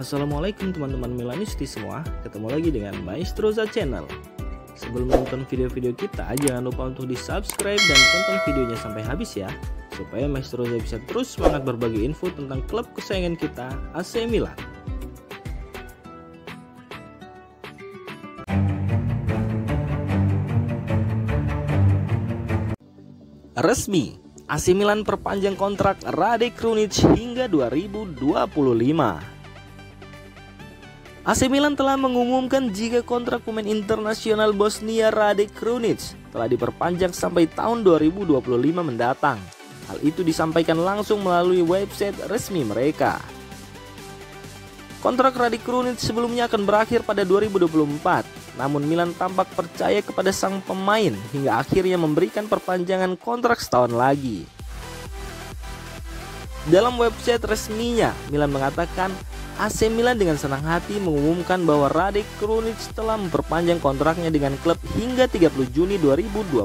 Assalamualaikum teman-teman Milanisti semua, ketemu lagi dengan Maestroza Channel. Sebelum nonton video-video kita, jangan lupa untuk di subscribe dan tonton videonya sampai habis ya, supaya Maestroza bisa terus semangat berbagi info tentang klub kesayangan kita, AC Milan. Resmi, AC Milan perpanjang kontrak Rade Krunic hingga 2025. AC Milan telah mengumumkan jika kontrak pemain internasional Bosnia Rade Krunic telah diperpanjang sampai tahun 2025 mendatang. Hal itu disampaikan langsung melalui website resmi mereka. Kontrak Rade Krunic sebelumnya akan berakhir pada 2024. Namun Milan tampak percaya kepada sang pemain hingga akhirnya memberikan perpanjangan kontrak setahun lagi. Dalam website resminya, Milan mengatakan AC Milan dengan senang hati mengumumkan bahwa Rade Krunic telah memperpanjang kontraknya dengan klub hingga 30 Juni 2025.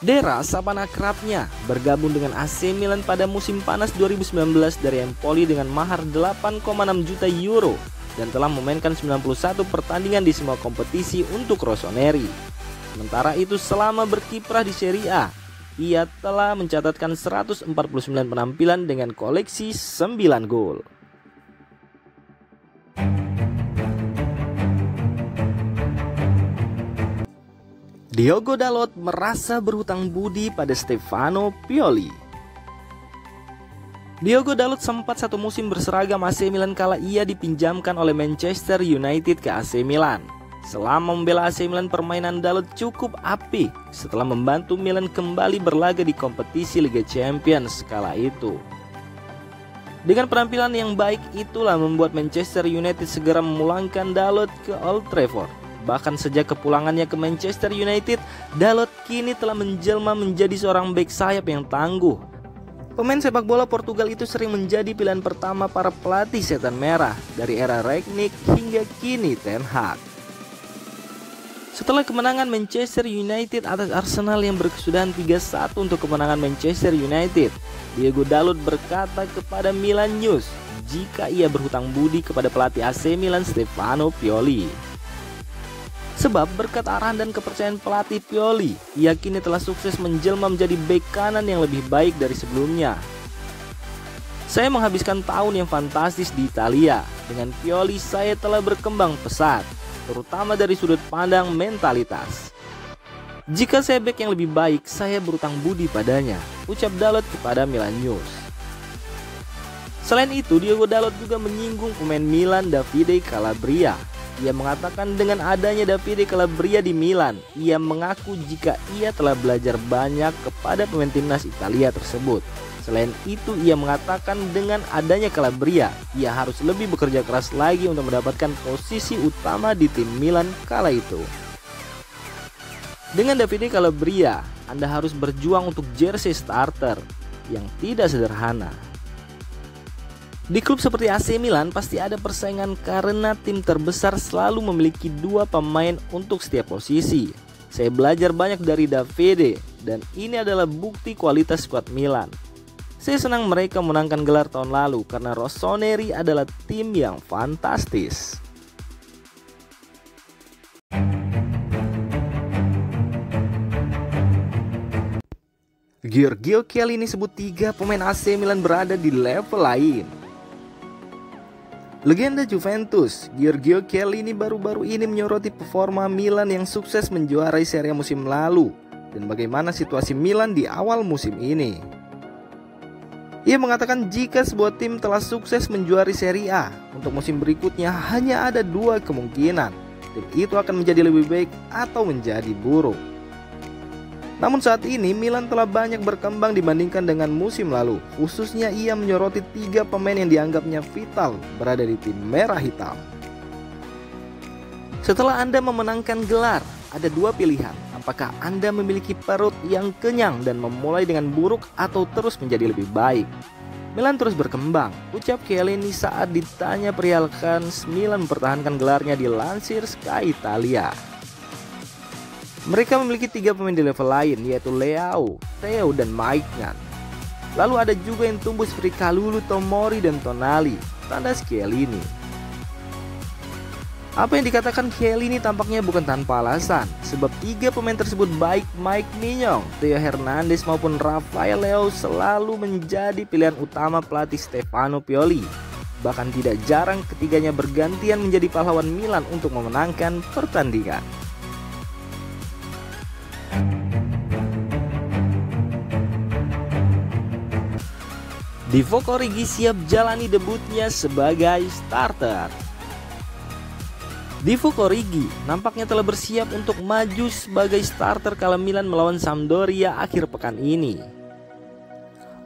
Dera, sahabat akrabnya, bergabung dengan AC Milan pada musim panas 2019 dari Empoli dengan mahar 8,6 juta euro dan telah memainkan 91 pertandingan di semua kompetisi untuk Rossoneri. Sementara itu selama berkiprah di Serie A, ia telah mencatatkan 149 penampilan dengan koleksi 9 gol. Diogo Dalot merasa berhutang budi pada Stefano Pioli. Diogo Dalot sempat satu musim berseragam AC Milan kala ia dipinjamkan oleh Manchester United ke AC Milan. Selama membela AC Milan, permainan Dalot cukup apik setelah membantu Milan kembali berlaga di kompetisi Liga Champions kala itu. Dengan penampilan yang baik itulah membuat Manchester United segera memulangkan Dalot ke Old Trafford. Bahkan sejak kepulangannya ke Manchester United, Dalot kini telah menjelma menjadi seorang bek sayap yang tangguh. Pemain sepak bola Portugal itu sering menjadi pilihan pertama para pelatih setan merah dari era Rangnick hingga kini Ten Hag. Setelah kemenangan Manchester United atas Arsenal yang berkesudahan 3-1 untuk kemenangan Manchester United, Diogo Dalot berkata kepada Milan News jika ia berhutang budi kepada pelatih AC Milan Stefano Pioli. Sebab berkat arahan dan kepercayaan pelatih Pioli, ia kini telah sukses menjelma menjadi bek kanan yang lebih baik dari sebelumnya. Saya menghabiskan tahun yang fantastis di Italia. Dengan Pioli saya telah berkembang pesat, terutama dari sudut pandang mentalitas. Jika saya bek yang lebih baik, saya berutang budi padanya, ucap Dalot kepada Milan News. Selain itu, Diogo Dalot juga menyinggung pemain Milan Davide Calabria. Ia mengatakan dengan adanya Davide Calabria di Milan, ia mengaku jika ia telah belajar banyak kepada pemain timnas Italia tersebut. Selain itu, ia mengatakan dengan adanya Calabria, ia harus lebih bekerja keras lagi untuk mendapatkan posisi utama di tim Milan kala itu. Dengan Davide Calabria, Anda harus berjuang untuk jersey starter yang tidak sederhana. Di klub seperti AC Milan pasti ada persaingan karena tim terbesar selalu memiliki dua pemain untuk setiap posisi. Saya belajar banyak dari Davide dan ini adalah bukti kualitas skuad Milan. Saya senang mereka menangkan gelar tahun lalu karena Rossoneri adalah tim yang fantastis. Giorgio Chiellini sebut 3 pemain AC Milan berada di level lain. Legenda Juventus, Giorgio Chiellini baru-baru ini menyoroti performa Milan yang sukses menjuarai Serie A musim lalu dan bagaimana situasi Milan di awal musim ini. Ia mengatakan jika sebuah tim telah sukses menjuari Serie A, untuk musim berikutnya hanya ada 2 kemungkinan. Tim itu akan menjadi lebih baik atau menjadi buruk. Namun saat ini Milan telah banyak berkembang dibandingkan dengan musim lalu. Khususnya ia menyoroti 3 pemain yang dianggapnya vital berada di tim merah hitam. Setelah Anda memenangkan gelar, ada 2 pilihan. Apakah Anda memiliki perut yang kenyang dan memulai dengan buruk atau terus menjadi lebih baik? Milan terus berkembang, ucap Chiellini saat ditanya perihal kans Milan mempertahankan gelarnya dilansir Sky Italia. Mereka memiliki 3 pemain di level lain, yaitu Leao, Theo, dan Maignan. Lalu ada juga yang tumbuh seperti Kalulu, Tomori, dan Tonali. tandas Chiellini. Apa yang dikatakan Chiellini tampaknya bukan tanpa alasan, sebab tiga pemain tersebut baik Mike Maignan, Theo Hernandez maupun Rafael Leao selalu menjadi pilihan utama pelatih Stefano Pioli. Bahkan tidak jarang ketiganya bergantian menjadi pahlawan Milan untuk memenangkan pertandingan. Divock Origi siap jalani debutnya sebagai starter. Divock Origi nampaknya telah bersiap untuk maju sebagai starter kala Milan melawan Sampdoria akhir pekan ini.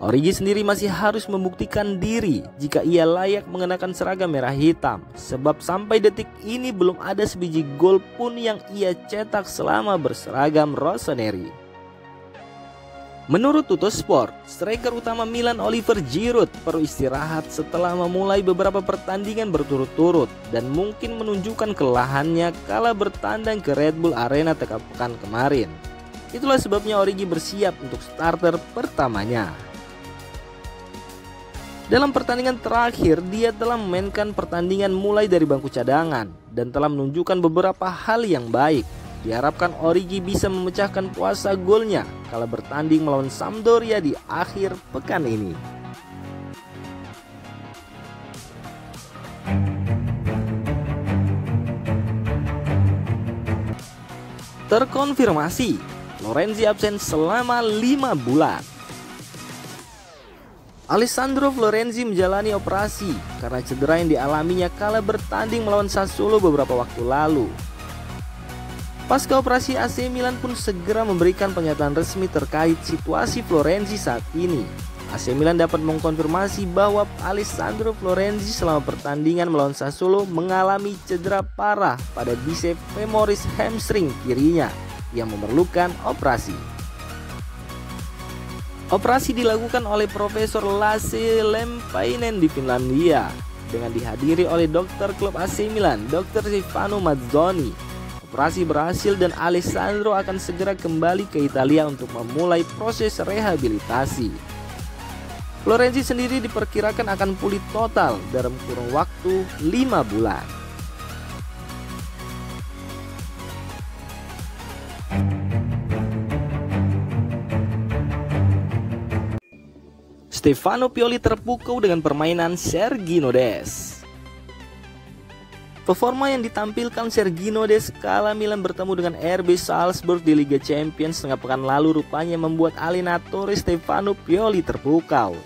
Origi sendiri masih harus membuktikan diri jika ia layak mengenakan seragam merah hitam, sebab sampai detik ini belum ada sebiji gol pun yang ia cetak selama berseragam rossoneri. Menurut Tuttosport, striker utama Milan Oliver Giroud perlu istirahat setelah memulai beberapa pertandingan berturut-turut dan mungkin menunjukkan kelelahannya kala bertandang ke Red Bull Arena tengah pekan kemarin. Itulah sebabnya Origi bersiap untuk starter pertamanya. Dalam pertandingan terakhir, dia telah memainkan pertandingan mulai dari bangku cadangan dan telah menunjukkan beberapa hal yang baik. Diharapkan Origi bisa memecahkan puasa golnya kala bertanding melawan Sampdoria di akhir pekan ini. Terkonfirmasi, Florenzi absen selama 5 bulan. Alessandro Florenzi menjalani operasi karena cedera yang dialaminya kala bertanding melawan Sassuolo beberapa waktu lalu. Pasca operasi, AC Milan pun segera memberikan pernyataan resmi terkait situasi Florenzi saat ini. AC Milan dapat mengkonfirmasi bahwa Alessandro Florenzi selama pertandingan melawan Sassuolo mengalami cedera parah pada bicep femoris hamstring kirinya yang memerlukan operasi. Operasi dilakukan oleh Profesor Lasse Lempainen di Finlandia dengan dihadiri oleh dokter klub AC Milan, Dr. Stefano Mazzoni. Operasi berhasil dan Alessandro akan segera kembali ke Italia untuk memulai proses rehabilitasi. Florenzi sendiri diperkirakan akan pulih total dalam kurun waktu 5 bulan. Stefano Pioli terpukau dengan permainan Sergino Dest. Performa yang ditampilkan Sergino Dest kala Milan bertemu dengan RB Salzburg di Liga Champions setengah pekan lalu rupanya membuat allenatore Stefano Pioli terpukau.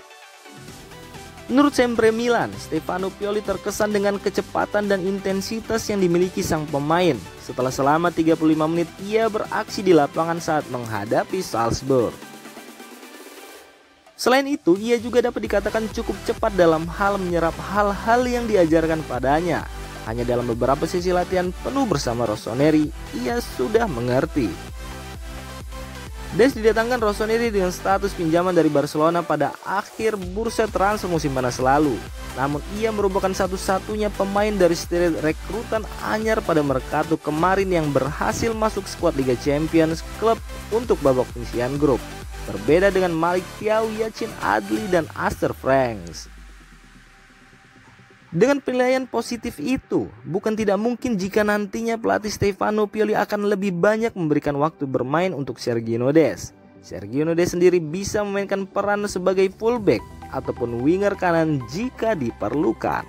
Menurut Sempre Milan, Stefano Pioli terkesan dengan kecepatan dan intensitas yang dimiliki sang pemain setelah selama 35 menit ia beraksi di lapangan saat menghadapi Salzburg. Selain itu, ia juga dapat dikatakan cukup cepat dalam hal menyerap hal-hal yang diajarkan padanya. Hanya dalam beberapa sesi latihan penuh bersama Rossoneri, ia sudah mengerti. Dest didatangkan Rossoneri dengan status pinjaman dari Barcelona pada akhir bursa transfer musim panas lalu. Namun ia merupakan satu-satunya pemain dari setir rekrutan anyar pada Mercato kemarin yang berhasil masuk skuad Liga Champions klub untuk babak penyisihan grup. Berbeda dengan Malik Thiaw, Yacine Adli, dan Aster Franks. Dengan penilaian positif itu, bukan tidak mungkin jika nantinya pelatih Stefano Pioli akan lebih banyak memberikan waktu bermain untuk Sergino Dest. Sergino Dest sendiri bisa memainkan peran sebagai fullback ataupun winger kanan jika diperlukan.